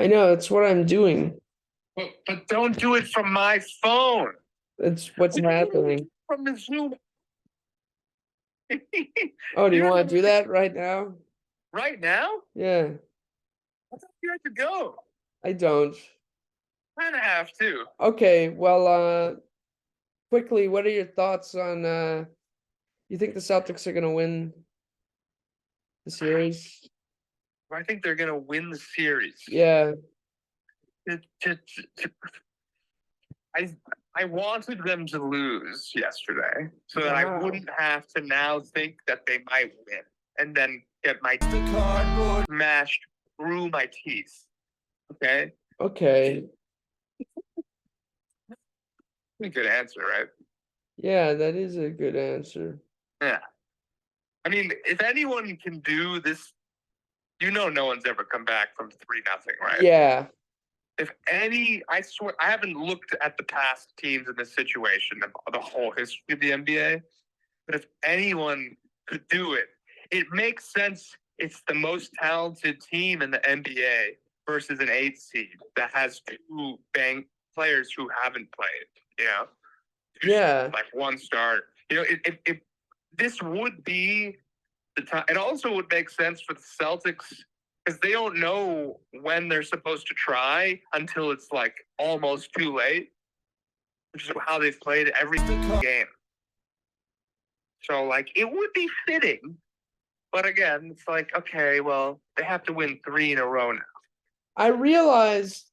I know, that's what I'm doing. But don't do it from my phone. That's what's happening. From the Zoom. Oh, do you want to do that right now? Right now? Yeah, I thought you had to go. I don't. Kind of have to. Okay, well, quickly, what are your thoughts on, you think the Celtics are gonna win the series? I think they're gonna win the series. Yeah, I wanted them to lose yesterday so that I wouldn't have to now think that they might win and then get my cardboard smashed through my teeth. Okay? okay. A good answer, right? Yeah, that is a good answer. Yeah. I mean, if anyone can do this, no one's ever come back from 3-0, right? Yeah. If any, I swear, I haven't looked at the past teams in this situation, the whole history of the NBA, but if anyone could do it, it makes sense. It's the most talented team in the NBA versus an 8 seed that has 2 bank players who haven't played, Yeah. like 1 start. If this would be the time. It also would make sense for the Celtics because they don't know when they're supposed to try until it's like almost too late, which is how they've played every game. So, like, it would be fitting. But again, it's like, okay, well, they have to win 3 in a row now. I realized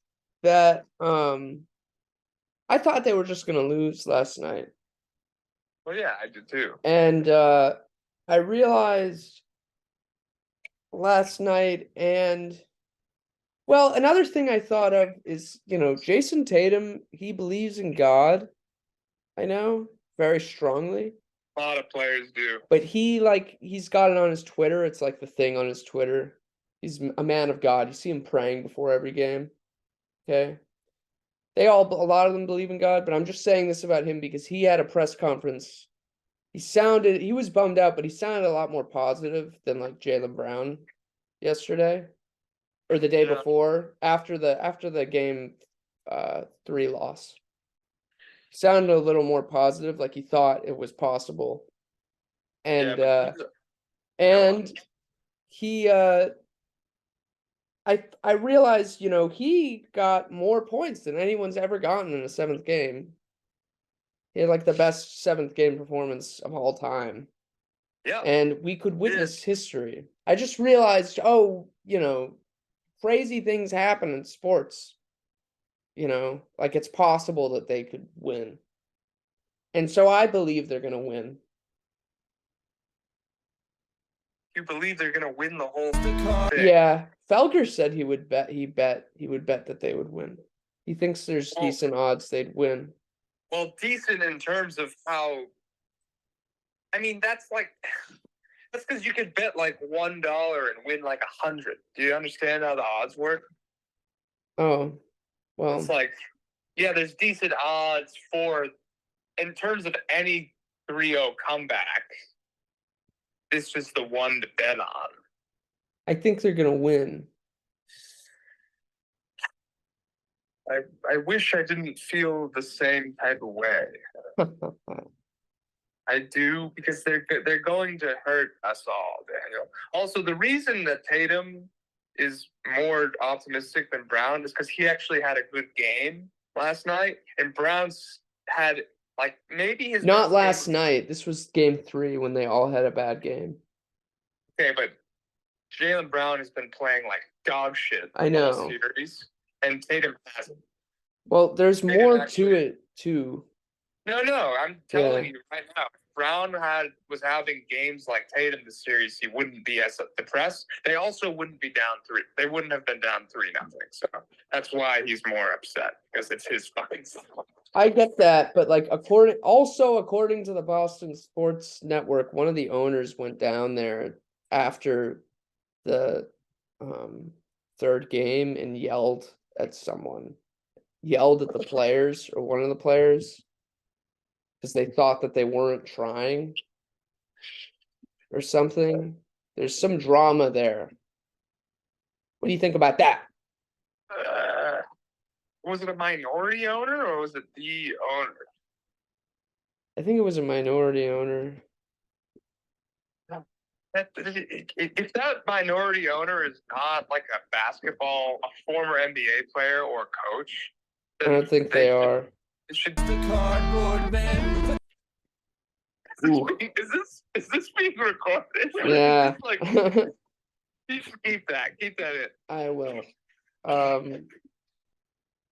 that I thought they were just gonna lose last night. Well, yeah, I did too. And I realized last night, and well, another thing I thought of is, Jason Tatum, he believes in God. I know, very strongly. A lot of players do. But he's got it on his Twitter. It's like the thing on his Twitter. He's a man of God. You see him praying before every game. Okay. A lot of them believe in God, but I'm just saying this about him because he had a press conference. He was bummed out, but he sounded a lot more positive than like Jaylen Brown yesterday or the day before after the game 3 loss. He sounded a little more positive, like he thought it was possible. And he I realized, he got more points than anyone's ever gotten in a 7th game. He had like the best 7th game performance of all time. Yeah. And we could witness history. I just realized, crazy things happen in sports. Like it's possible that they could win. And so I believe they're going to win. You believe they're going to win the whole thing? Yeah. Felger said he would bet that they would win. He thinks there's decent odds they'd win. Well, decent in terms of how, I mean, that's because you could bet like $1 and win like 100. Do you understand how the odds work? Oh, well. It's like, yeah, there's decent odds in terms of any 3-0 comeback. This is the one to bet on. I think they're going to win. I wish I didn't feel the same type of way. I do, because they're going to hurt us all, Daniel. Also, the reason that Tatum is more optimistic than Brown is because he actually had a good game last night, and Brown's had maybe his not last night. This was game 3 when they all had a bad game. Okay, but Jaylen Brown has been playing like dog shit. I know. All series, and Tatum hasn't. Well, there's more to it too. No, I'm telling you right now. Brown was having games like Tatum this series, he wouldn't be as depressed. They also wouldn't be down 3. They wouldn't have been down 3-0. So that's why he's more upset, because it's his fucking fault. I get that, but according to the Boston Sports Network, one of the owners went down there after the 3rd game and yelled at the players or one of the players. Because they thought that they weren't trying or something. There's some drama there. What do you think about that? Was it a minority owner or was it the owner? I think it was a minority owner. If that minority owner is not like a former NBA player or coach, I don't think they are. It should be the cardboard man. Is this being recorded? Yeah. Like, you should keep that in. I will.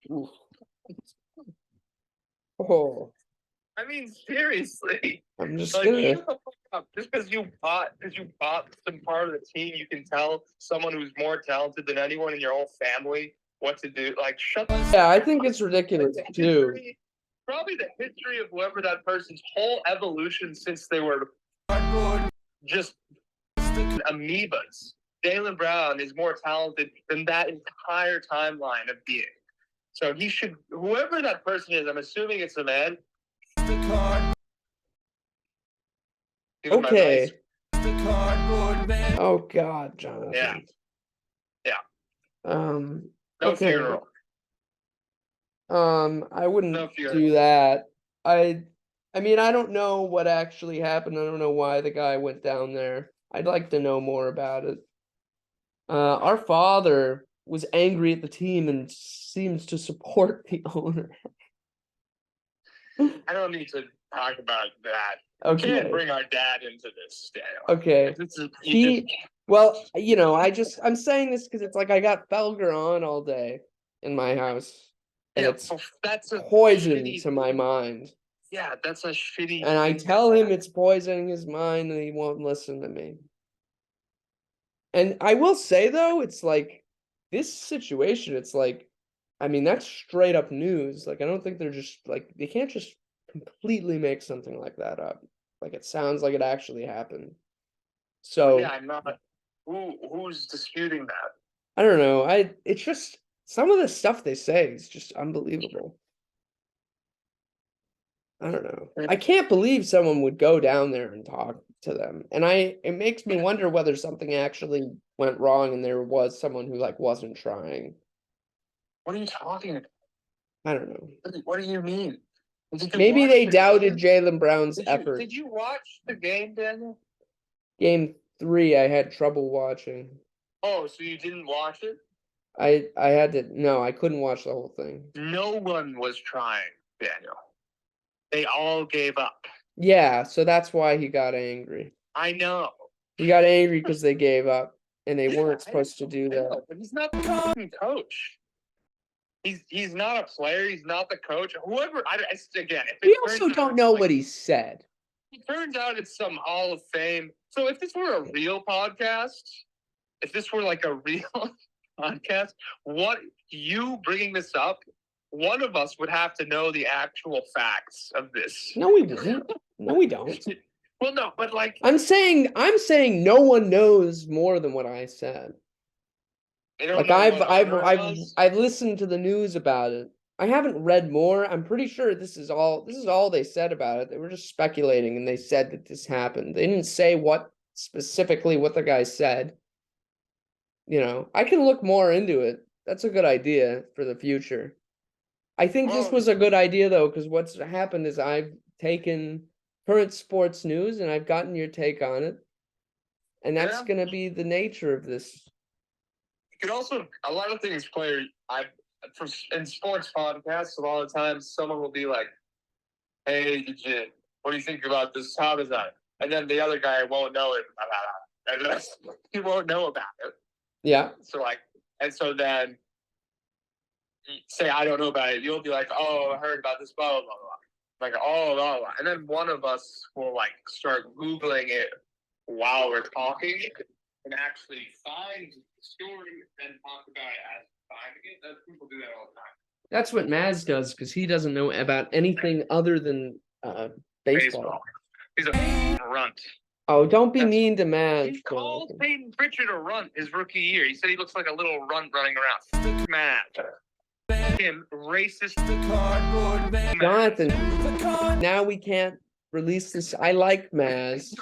Oof. Oh, I mean, seriously. I'm just Like, gonna. shut the fuck up. Just because you bought some part of the team, you can tell someone who's more talented than anyone in your whole family what to do. Like, shut the Yeah, I think it's ridiculous too. Probably the history of whoever that person's whole evolution since they were just amoebas. Jaylen Brown is more talented than that entire timeline of being. So he should, whoever that person is, I'm assuming it's a man. Okay. Oh God, Jonathan. Yeah. No okay. funeral. I wouldn't No funeral. do that. I mean, I don't know what actually happened. I don't know why the guy went down there. I'd like to know more about it. Our father was angry at the team and seems to support the owner. I don't need to talk about that. Okay. We can't bring our dad into this, Daniel. Okay. This is, well, you know, I'm saying this because it's like I got Felger on all day in my house. And yeah, it's that's a poison shitty, to my mind. Yeah, that's a shitty. And I tell him it's poisoning his mind and he won't listen to me. And I will say though, it's like this situation, it's like, I mean, that's straight up news. Like, I don't think they're just like, they can't just completely make something like that up. Like, it sounds like it actually happened. So yeah, I'm not. Who's disputing that? I don't know. It's just some of the stuff they say is just unbelievable. I don't know. I can't believe someone would go down there and talk to them. And it makes me wonder whether something actually went wrong and there was someone who like wasn't trying. What are you talking about? I don't know. What do you mean? Maybe they doubted Jaylen Brown's effort. Did you watch the game, Daniel? Game 3, I had trouble watching. Oh, so you didn't watch it? I had to, no, I couldn't watch the whole thing. No one was trying, Daniel. They all gave up. Yeah, so that's why he got angry. I know. He got angry because they gave up and they weren't supposed to do that. But he's not the fucking coach. He's not a player. He's not the coach. Whoever, again. We also don't know what he said. It turns out it's some Hall of Fame. So if this were a real podcast, if this were like a real podcast, what you bringing this up, one of us would have to know the actual facts of this. No, we wouldn't. No, we don't. Well, no, but like I'm saying no one knows more than what I said. Like I've listened to the news about it. I haven't read more. I'm pretty sure this is all they said about it. They were just speculating and they said that this happened. They didn't say what the guy said. You know, I can look more into it. That's a good idea for the future. I think this was a good idea though, because what's happened is I've taken current sports news and I've gotten your take on it. And that's gonna be the nature of this. You could also, a lot of things play, in sports podcasts, a lot of times someone will be like, hey, what do you think about this? How does that? And then the other guy won't know it. And he won't know about it. Yeah. So then, say I don't know about it. You'll be like, oh, I heard about this, blah, blah, blah, blah. Like, oh, blah, blah. And then one of us will like start Googling it while we're talking and actually find the story and talk about it as finding it. People do that all the time. That's what Maz does because he doesn't know about anything other than baseball. He's a runt. Oh, don't be mean to Maz. He called Peyton Pritchard a runt his rookie year. He said he looks like a little runt running around. Maz. Him racist cardboard man. Jonathan, now we can't release this. I like Maz.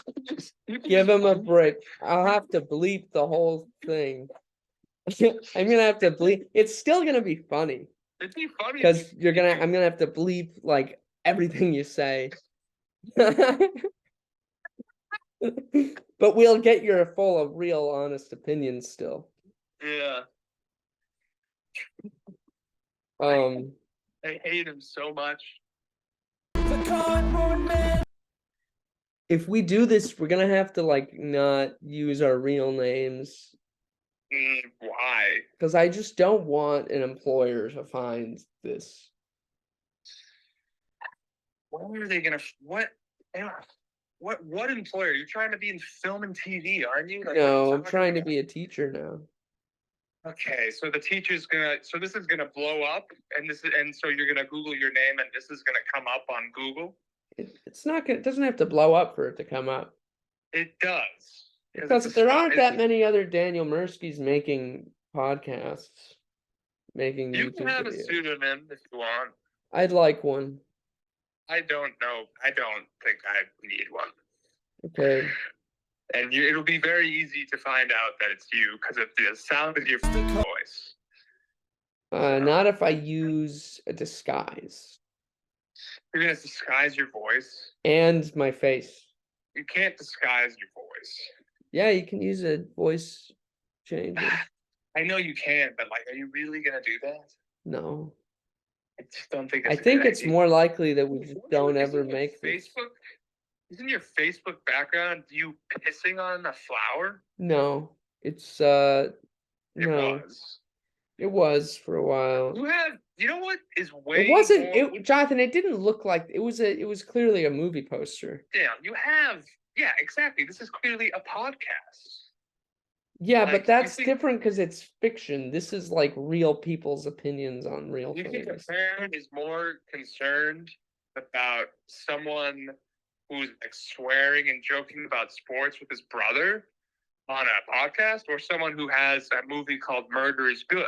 Give him a break. I'll have to bleep the whole thing. I'm gonna have to bleep. It's still gonna be funny. It'd be funny because I'm gonna have to bleep like everything you say. But we'll get your full, real, honest opinion still. Yeah. I hate him so much. If we do this, we're gonna have to like not use our real names. Why? Because I just don't want an employer to find this. What are they gonna? What employer? You're trying to be in film and TV, aren't you? Like, No, I'm trying to be a teacher now. Okay, so the teacher's gonna. So this is gonna blow up, and so you're gonna Google your name, and this is gonna come up on Google. It's not gonna. It doesn't have to blow up for it to come up. It does. Because there aren't that many other Daniel Murskys making podcasts, making You YouTube can have videos. a pseudonym if you want. I'd like one. I don't know. I don't think I need one. Okay. And it'll be very easy to find out that it's you because of the sound of your voice. Not if I use a disguise. You're gonna disguise your voice? And my face. You can't disguise your voice. Yeah, you can use a voice changer. I know you can, but like, are you really gonna do that? No. I just don't think. I think it's more likely that we just don't ever make this. Isn't your Facebook background you pissing on a flower? No, it's It no. was. It was for a while. You know what is way It wasn't. more... Jonathan, it didn't look like it was. It was clearly a movie poster. Damn, yeah, exactly. This is clearly a podcast. Yeah, Like, but that's different because it's fiction. This is like real people's opinions on real You think a things. parent is more concerned about someone who's like swearing and joking about sports with his brother on a podcast, or someone who has a movie called Murder is Good?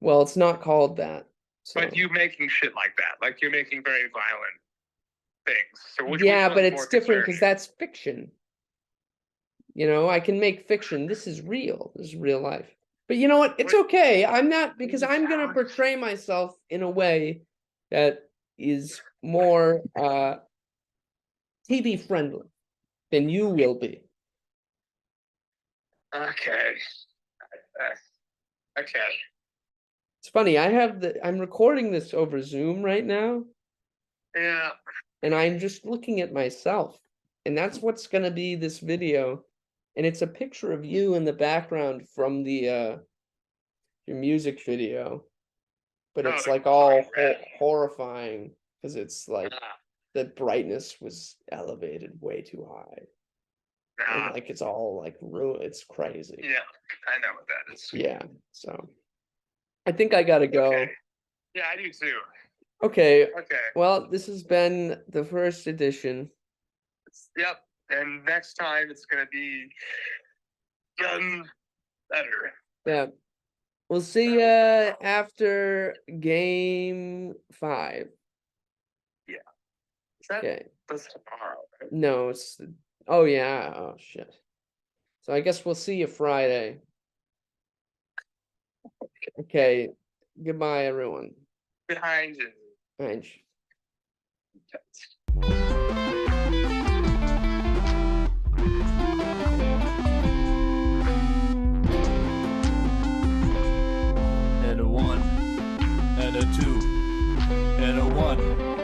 Well, it's not called that. So. But you making shit like that, like you're making very violent things. So which but it's different because that's fiction. You know, I can make fiction. This is real. This is real life. But you know what? It's okay. I'm not, because I'm going to portray myself in a way that is more TV friendly than you will be. Okay. Okay. It's funny. I'm recording this over Zoom right now. Yeah. And I'm just looking at myself. And that's what's going to be this video. And it's a picture of you in the background from the your music video. But it's like all horrifying because it's like the brightness was elevated way too high. And like it's all like it's crazy. Yeah, I know what that is. Yeah, so I think I gotta go. Okay. Yeah, I do too. Okay. Okay. Well, this has been the first edition. Yep. And next time it's gonna be done better. Yeah. We'll see you after game 5. Yeah. Is that okay. That's tomorrow, right? No, it's oh yeah. Oh shit. So I guess we'll see you Friday. Okay. Goodbye, everyone. Behind you. Behind you. And a 1, and a 2, and a 1.